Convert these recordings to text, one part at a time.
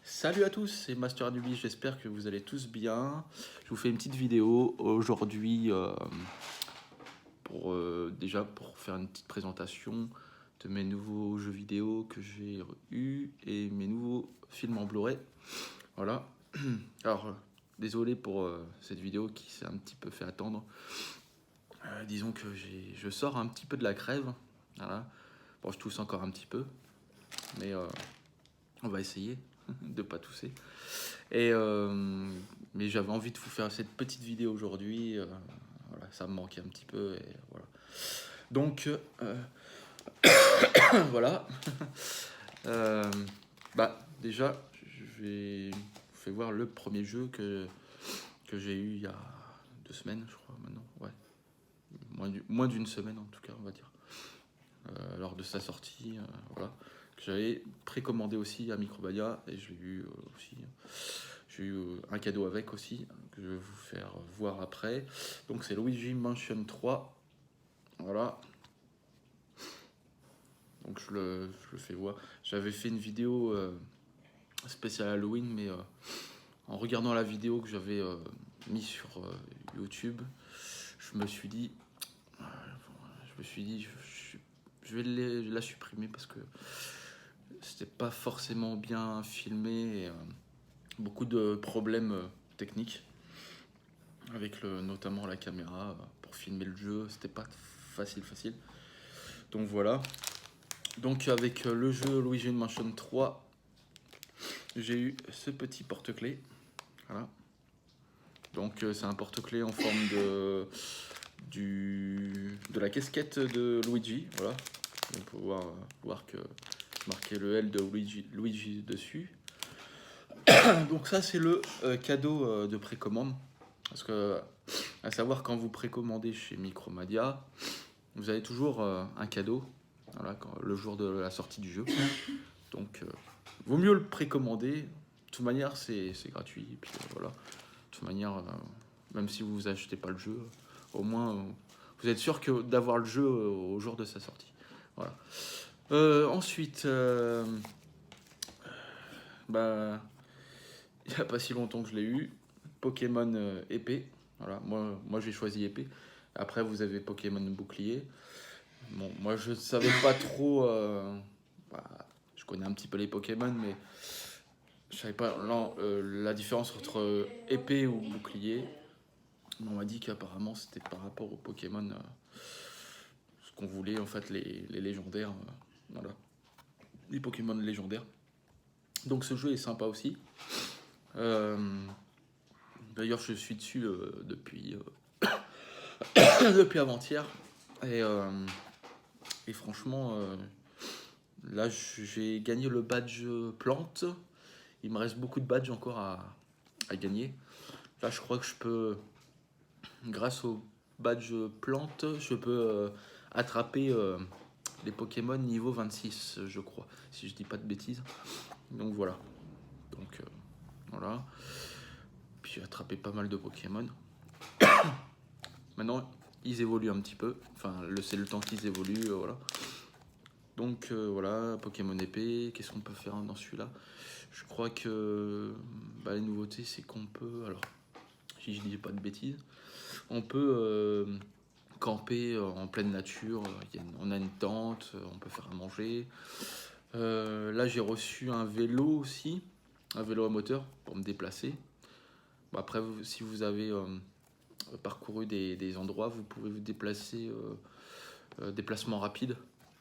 Salut à tous, c'est Master Newbie, j'espère que vous allez tous bien. Je vous fais une petite vidéo aujourd'hui déjà pour faire une petite présentation de mes nouveaux jeux vidéo que j'ai eus et mes nouveaux films en Blu-ray. Voilà. Alors, désolé pour cette vidéo qui s'est un petit peu fait attendre. Disons que je sors un petit peu de la crève. Voilà. Bon, je tousse encore un petit peu, mais on va essayer de pas tousser. Mais j'avais envie de vous faire cette petite vidéo aujourd'hui. Voilà, ça me manquait un petit peu. Et voilà. Donc, voilà. Euh, déjà, je vais vous faire voir le premier jeu que j'ai eu il y a 2 semaines, je crois, maintenant. Ouais. Moins d'une semaine, en tout cas, on va dire. Lors de sa sortie, voilà. Que j'avais précommandé aussi à Micromania et je l'ai eu aussi. J'ai eu un cadeau avec aussi, que je vais vous faire voir après. Donc c'est Luigi Mansion 3. Voilà. Donc je le fais voir. J'avais fait une vidéo spéciale Halloween, mais en regardant la vidéo que j'avais mise sur YouTube, je me suis dit, je vais la supprimer parce que c'était pas forcément bien filmé et beaucoup de problèmes techniques avec notamment la caméra pour filmer le jeu, c'était pas facile. Donc voilà. Donc avec le jeu Luigi Mansion 3, j'ai eu ce petit porte-clés. Voilà. Donc c'est un porte-clés en forme de la casquette de Luigi. Voilà. On peut voir que marqué le L de Luigi dessus. Donc ça c'est le cadeau de précommande. Parce que à savoir quand vous précommandez chez Micromania, vous avez toujours un cadeau, voilà, le jour de la sortie du jeu. Donc vaut mieux le précommander. De toute manière c'est gratuit. Et puis voilà. De toute manière, même si vous achetez pas le jeu, au moins vous êtes sûr d'avoir le jeu au jour de sa sortie. Voilà. Ensuite, il n'y a pas si longtemps que je l'ai eu. Pokémon épée. Voilà, moi j'ai choisi épée. Après, vous avez Pokémon bouclier. Bon, moi je ne savais pas trop. Je connais un petit peu les Pokémon, mais je savais pas la différence entre épée ou bouclier. Mais on m'a dit qu'apparemment c'était par rapport aux Pokémon, ce qu'on voulait en fait, les légendaires. Voilà, les Pokémon légendaires. Donc ce jeu est sympa aussi. D'ailleurs, je suis dessus depuis depuis avant-hier. Et franchement, là, j'ai gagné le badge plante. Il me reste beaucoup de badges encore à gagner. Là, je crois que je peux, grâce au badge plante, je peux attraper les Pokémon niveau 26, je crois, si je dis pas de bêtises. Donc voilà. Donc voilà. Puis j'ai attrapé pas mal de Pokémon. Maintenant, ils évoluent un petit peu. Enfin, c'est le temps qu'ils évoluent, voilà. Donc voilà, Pokémon épée. Qu'est-ce qu'on peut faire dans celui-là? Je crois que les nouveautés, c'est qu'on peut, alors, si je dis pas de bêtises, on peut camper en pleine nature. On a une tente, on peut faire à manger. Là, j'ai reçu un vélo aussi, un vélo à moteur pour me déplacer. Bon, après, si vous avez parcouru des endroits, vous pouvez vous déplacer, déplacement rapide.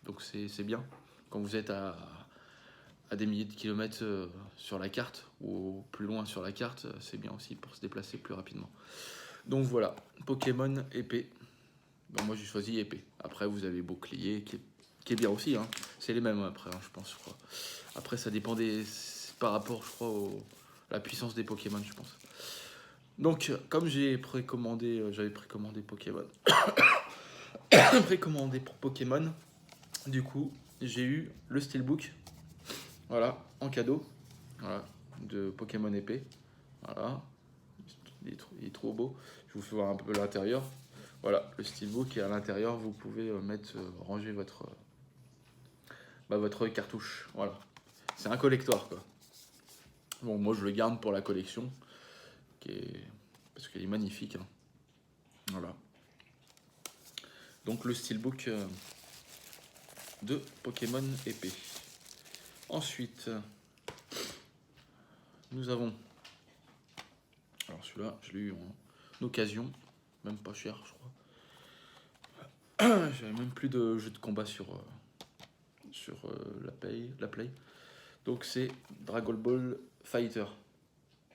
Donc c'est bien. Quand vous êtes à des milliers de kilomètres sur la carte, ou plus loin sur la carte, c'est bien aussi pour se déplacer plus rapidement. Donc voilà, Pokémon épée. Bon, moi j'ai choisi épée. Après vous avez bouclier qui est bien aussi. Hein. C'est les mêmes après, hein, je pense. Je crois. Après ça dépend par rapport, je crois, la puissance des Pokémon, je pense. Donc comme j'avais précommandé Pokémon, précommandé pour Pokémon, du coup j'ai eu le Steelbook, voilà, en cadeau, voilà, de Pokémon épée, voilà. il est trop beau. Je vous fais voir un peu l'intérieur. Voilà, le steelbook, et à l'intérieur, vous pouvez ranger votre cartouche. Voilà, c'est un collector, quoi. Bon, moi, je le garde pour la collection, parce qu'il est magnifique, hein. Voilà. Donc, le steelbook de Pokémon épée. Ensuite, nous avons... Alors, celui-là, je l'ai eu en occasion, même pas cher, je crois. J'avais même plus de jeux de combat sur la Play. Donc c'est Dragon Ball Fighter.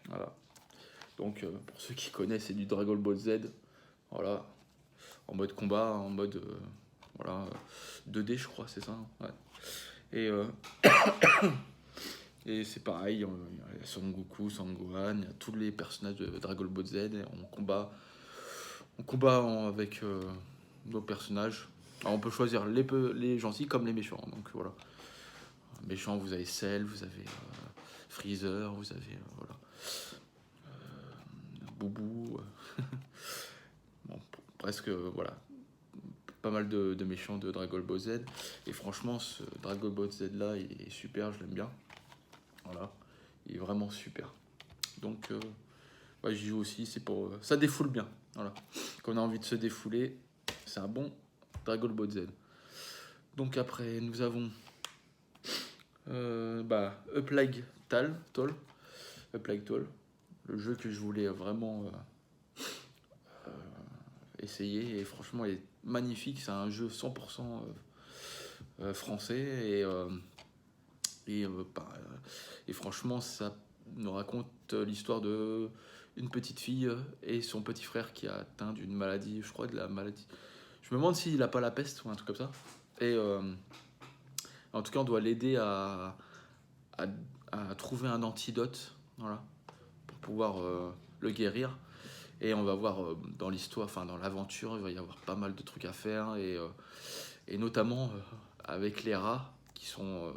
Voilà. Donc pour ceux qui connaissent, c'est du Dragon Ball Z. Voilà. En mode combat, en mode voilà 2D, je crois, c'est ça. Hein, ouais. Et et c'est pareil, il y a Son Goku, Son Gohan, il y a tous les personnages de Dragon Ball Z. Et on combat avec nos personnages. Alors on peut choisir les gentils comme les méchants. Donc voilà. Méchants, vous avez Cell, vous avez Freezer, vous avez voilà, Boubou. Bon, presque voilà. Pas mal de méchants de Dragon Ball Z. Et franchement, ce Dragon Ball Z là, il est super, je l'aime bien. Voilà. Il est vraiment super. Donc ouais, j'y joue aussi, c'est pour. Ça défoule bien. Voilà. Quand on a envie de se défouler, c'est un bon Dragon Ball Z. Donc après, nous avons Up Like Tal, Up Like Tal, le jeu que je voulais vraiment essayer, et franchement il est magnifique. C'est un jeu 100% français, et franchement ça nous raconte l'histoire de une petite fille et son petit frère qui a atteint d'une maladie, je crois de la maladie. Je me demande s'il a pas la peste ou un truc comme ça. Et en tout cas, on doit l'aider à, à trouver un antidote, voilà, pour pouvoir le guérir. Et on va voir dans l'histoire, enfin dans l'aventure, il va y avoir pas mal de trucs à faire, et notamment avec les rats qui sont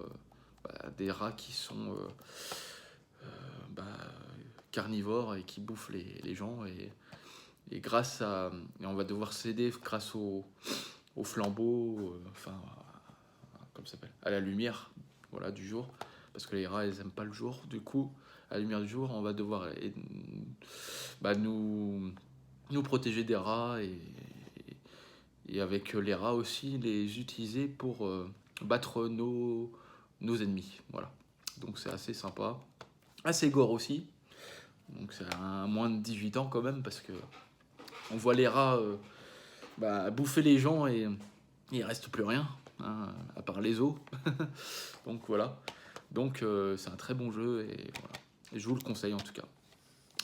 des rats qui sont bah, carnivores et qui bouffent les gens, et grâce à, et on va devoir s'aider grâce au flambeau, comme ça s'appelle, à la lumière, voilà, du jour, parce que les rats ils aiment pas le jour. Du coup, à la lumière du jour, on va devoir nous protéger des rats, et avec les rats aussi les utiliser pour battre nos ennemis. Voilà. Donc c'est assez sympa, assez gore aussi. Donc c'est à moins de 18 ans quand même, parce que on voit les rats bouffer les gens, et il reste plus rien, hein, à part les os. Donc voilà. Donc c'est un très bon jeu, et voilà. Et je vous le conseille en tout cas.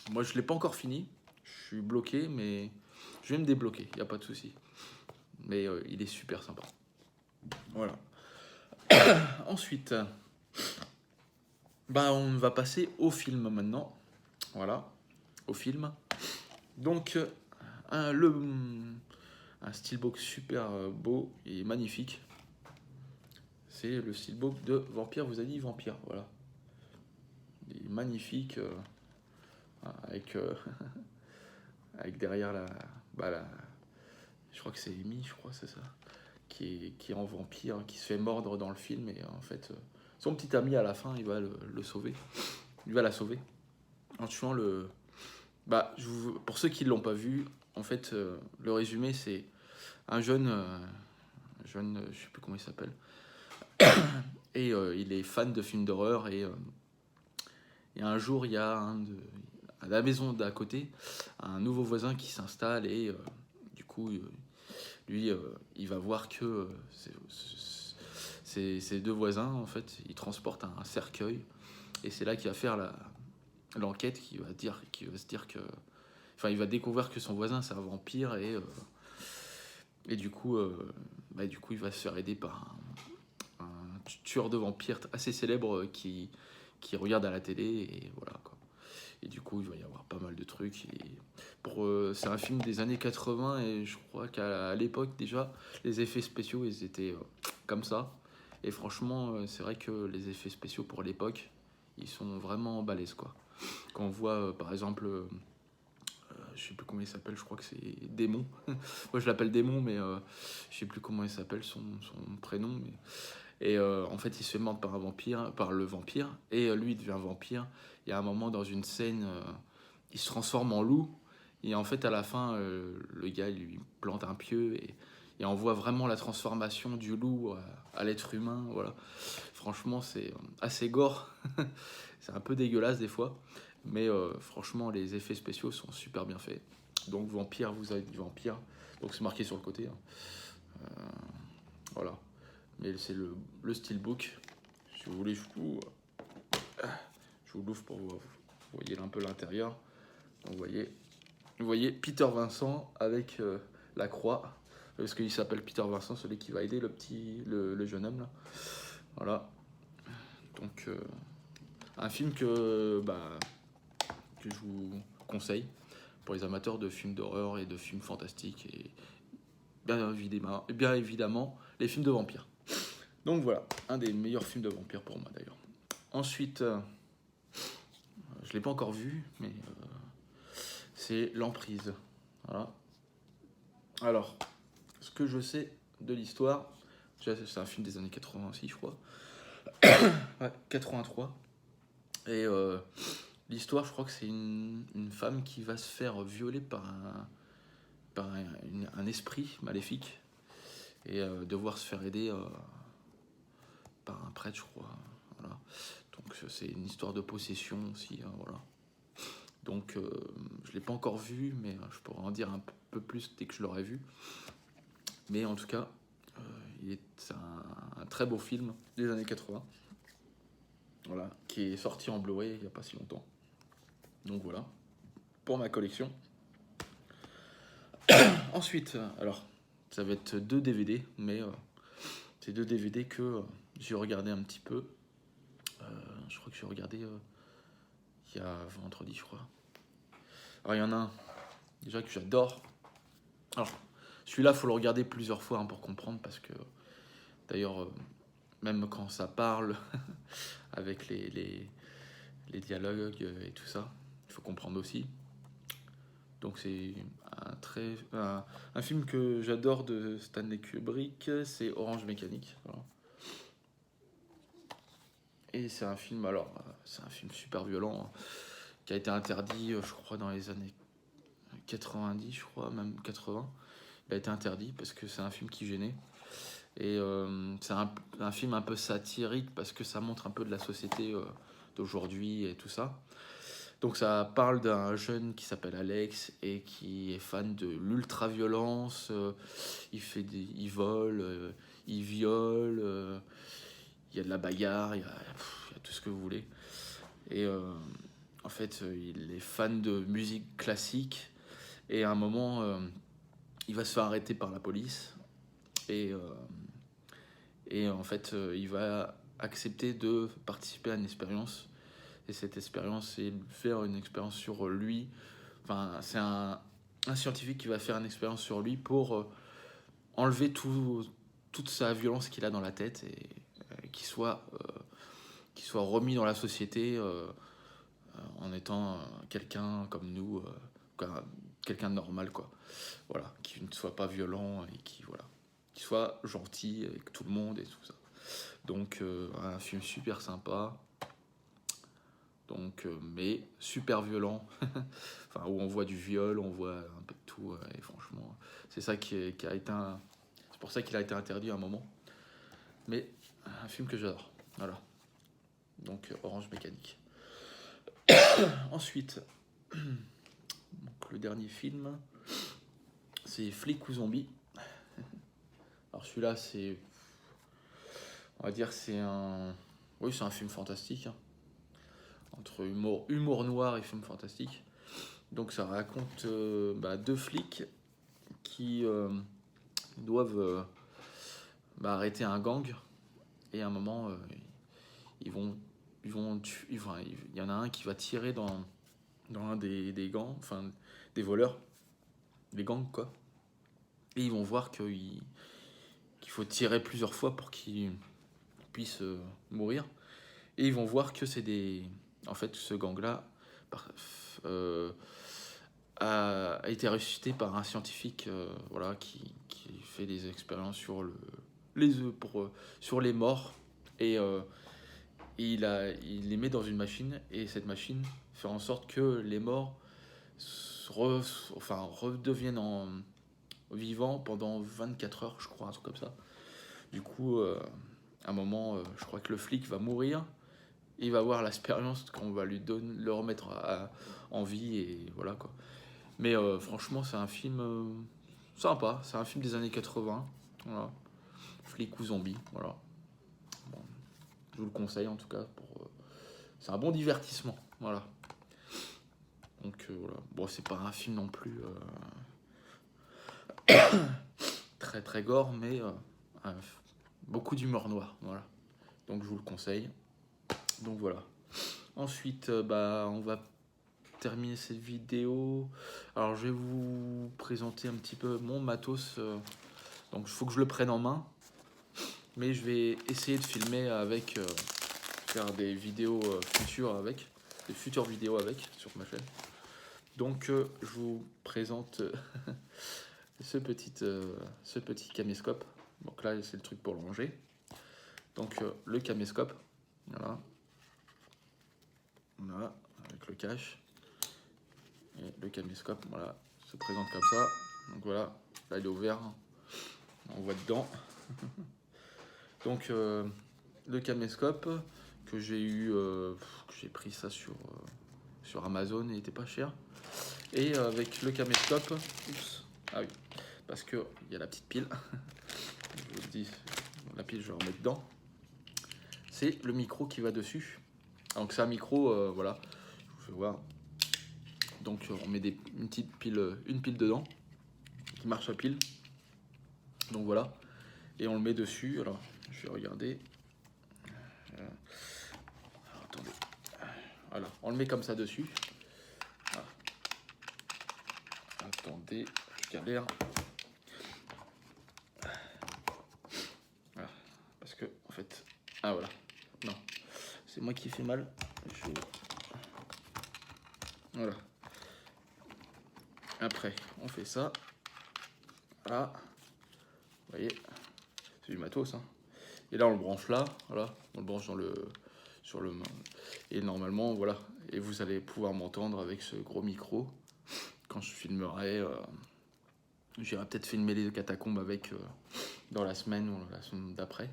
Moi je l'ai pas encore fini, je suis bloqué, mais je vais me débloquer, il n'y a pas de souci. Mais il est super sympa. Voilà. Ensuite, on va passer au film maintenant. Voilà, au film. Donc un steelbook super beau et magnifique. C'est le steelbook de Vampire, vous avez dit Vampire, voilà. Il est magnifique, avec, avec derrière je crois que c'est Amy, je crois, c'est ça, qui est en vampire, qui se fait mordre dans le film, et en fait, son petit ami à la fin, il va le sauver. Il va la sauver en tuant le. Pour ceux qui ne l'ont pas vu, en fait, le résumé, c'est un jeune, je sais plus comment il s'appelle, et il est fan de films d'horreur, et un jour, il y a à la maison d'à côté, un nouveau voisin qui s'installe, et du coup, lui, il va voir que ces deux voisins, en fait, ils transportent un cercueil, et c'est là qu'il va faire l'enquête, qui va se dire que, enfin, il va découvrir que son voisin c'est un vampire, et du coup, il va se faire aider par un tueur de vampires assez célèbre qui regarde à la télé, et voilà quoi. Et du coup, il va y avoir pas mal de trucs. C'est un film des années 80, et je crois qu'à l'époque déjà, les effets spéciaux ils étaient comme ça. Et franchement, c'est vrai que les effets spéciaux pour l'époque, ils sont vraiment balèzes quoi. Quand on voit par exemple je sais plus comment il s'appelle, je crois que c'est Démon. Moi je l'appelle Démon, mais je sais plus comment il s'appelle son prénom. Et en fait, il se fait mordre par un vampire, par le vampire, et lui il devient vampire. Il y a un moment dans une scène, il se transforme en loup, et en fait à la fin, le gars il lui plante un pieu, et on voit vraiment la transformation du loup à l'être humain. Voilà. Franchement, c'est assez gore. C'est un peu dégueulasse des fois, mais franchement, les effets spéciaux sont super bien faits. Donc, vampire, vous avez du vampire. Donc, c'est marqué sur le côté, hein. Voilà. Mais c'est le steelbook. Si vous voulez, je vous l'ouvre pour vous voyez un peu l'intérieur. Vous voyez Peter Vincent avec la croix. Parce qu'il s'appelle Peter Vincent, celui qui va aider le jeune homme là. Voilà. Donc un film que je vous conseille pour les amateurs de films d'horreur et de films fantastiques et bien évidemment les films de vampires. Donc voilà, un des meilleurs films de vampires pour moi d'ailleurs. Ensuite, je l'ai pas encore vu, mais c'est L'Emprise. Voilà. Alors, ce que je sais de l'histoire, c'est un film des années 86, je crois. Ouais, 83. Et l'histoire, je crois que c'est une femme qui va se faire violer par un esprit maléfique et devoir se faire aider par un prêtre, je crois. Voilà. Donc c'est une histoire de possession aussi. Hein, voilà. Donc je ne l'ai pas encore vu, mais je pourrais en dire un peu plus dès que je l'aurai vu. Mais en tout cas, c'est un très beau film des années 80. Voilà, qui est sorti en Blu-ray il n'y a pas si longtemps. Donc voilà, pour ma collection. Ensuite, alors, ça va être 2 DVD, mais c'est 2 DVD que j'ai regardé un petit peu. Je crois que j'ai regardé il y a vendredi, je crois. Alors, il y en a un, déjà, que j'adore. Alors, celui-là, il faut le regarder plusieurs fois hein, pour comprendre, parce que, d'ailleurs, même quand ça parle, avec les dialogues et tout ça, il faut comprendre aussi. Donc c'est un film que j'adore de Stanley Kubrick, c'est Orange Mécanique. Voilà. Et c'est un film, c'est un film super violent hein, qui a été interdit, je crois, dans les années 90, je crois, même 80. Il a été interdit parce que c'est un film qui gênait. Et c'est un film un peu satirique parce que ça montre un peu de la société d'aujourd'hui et tout ça. Donc ça parle d'un jeune qui s'appelle Alex et qui est fan de l'ultra-violence. Il vole, il viole, il y a de la bagarre, il y a tout ce que vous voulez. Et en fait, il est fan de musique classique. Et à un moment, il va se faire arrêter par la police. Et en fait, il va accepter de participer à une expérience. Et cette expérience, c'est faire une expérience sur lui. Enfin, c'est un scientifique qui va faire une expérience sur lui pour enlever toute sa violence qu'il a dans la tête et qu'il soit remis dans la société en étant quelqu'un comme nous, quelqu'un de normal, quoi. Voilà, qui ne soit pas violent et qui soit gentil avec tout le monde et tout ça. Donc, un film super sympa. Donc, mais super violent, enfin, où on voit du viol, on voit un peu de tout, et franchement, c'est ça qui a été c'est pour ça qu'il a été interdit à un moment. Mais un film que j'adore, voilà. Donc Orange Mécanique. Ensuite, donc, le dernier film, c'est Flic ou Zombie. Alors celui-là, on va dire, c'est un film fantastique. Hein. Entre humour noir et film fantastique. Donc ça raconte 2 flics qui doivent arrêter un gang et à un moment il y en a un qui va tirer dans un des gangs, enfin des voleurs, des gangs quoi. Et ils vont voir qu'il faut tirer plusieurs fois pour qu'ils puissent mourir. Et ils vont voir que c'est en fait ce gang là a été ressuscité par un scientifique voilà, qui fait des expériences sur sur les morts. Et il les met dans une machine, et cette machine fait en sorte que les morts redeviennent vivants pendant 24 heures, je crois, un truc comme ça. Du coup, à un moment, je crois que le flic va mourir. Il va avoir l'expérience qu'on va lui donner, le remettre en vie, et voilà quoi. Mais franchement, c'est un film sympa. C'est un film des années 80. Voilà. Flic ou zombie. Voilà. Bon, je vous le conseille en tout cas. C'est un bon divertissement. Voilà. Donc voilà. Bon, c'est pas un film non plus très très gore, mais beaucoup d'humour noir. Voilà. Donc je vous le conseille. Donc voilà. Ensuite, on va terminer cette vidéo. Alors je vais vous présenter un petit peu mon matos. Donc il faut que je le prenne en main. Mais je vais essayer de filmer avec, faire des vidéos futures avec, des futures vidéos avec sur ma chaîne. Donc je vous présente ce petit caméscope. Donc là c'est le truc pour le ranger. Donc le caméscope, voilà, avec le cache. Et le caméscope, voilà, se présente comme ça. Donc voilà, là il est ouvert, on voit dedans. Donc le caméscope que j'ai pris ça sur Amazon, il était pas cher. Et avec le caméscope, ah oui, parce que il y a la petite pile. Je vous le dis, la pile je vais remettre dedans. C'est le micro qui va dessus. Donc c'est un micro, voilà, je vous fais voir. Donc on met une pile dedans qui marche à pile. Donc voilà, et on le met dessus. Alors je vais regarder. Alors, attendez. Voilà, on le met comme ça dessus. Voilà. Attendez, je galère. Voilà, parce que en fait, ah voilà, non, c'est moi qui fais mal. Voilà. Après, on fait ça. Voilà. Vous voyez, c'est du matos, hein. Et là, on le branche là. Voilà, on le branche sur le. Et normalement, voilà. Et vous allez pouvoir m'entendre avec ce gros micro quand je filmerai. J'irai peut-être filmer les catacombes avec dans la semaine ou la semaine d'après.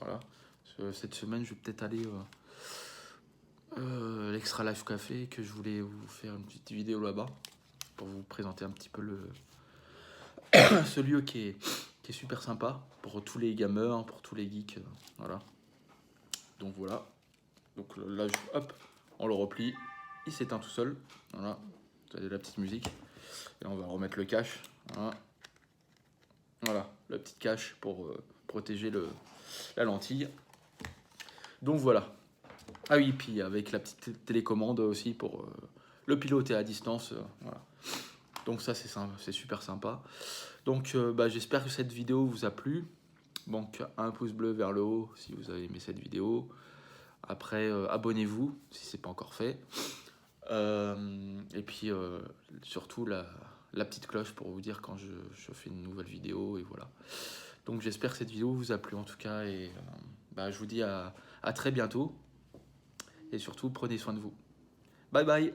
Voilà. Cette semaine, je vais peut-être aller l'Extra Life Café, que je voulais vous faire une petite vidéo là-bas pour vous présenter un petit peu ce lieu qui est super sympa pour tous les gamers, pour tous les geeks. Voilà. Donc voilà. Donc là, hop, on le replie. Il s'éteint tout seul. Voilà. Vous avez la petite musique. Et on va remettre le cache. Voilà. Voilà, la petite cache pour protéger la lentille. Donc voilà. Ah oui, puis avec la petite télécommande aussi pour le piloter à distance. Voilà. Donc ça, c'est super sympa. Donc j'espère que cette vidéo vous a plu. Donc un pouce bleu vers le haut si vous avez aimé cette vidéo. Après, abonnez-vous si ce n'est pas encore fait. Et puis surtout la petite cloche pour vous dire quand je fais une nouvelle vidéo, et voilà. Donc j'espère que cette vidéo vous a plu en tout cas, et je vous dis à très bientôt, et surtout prenez soin de vous. Bye bye.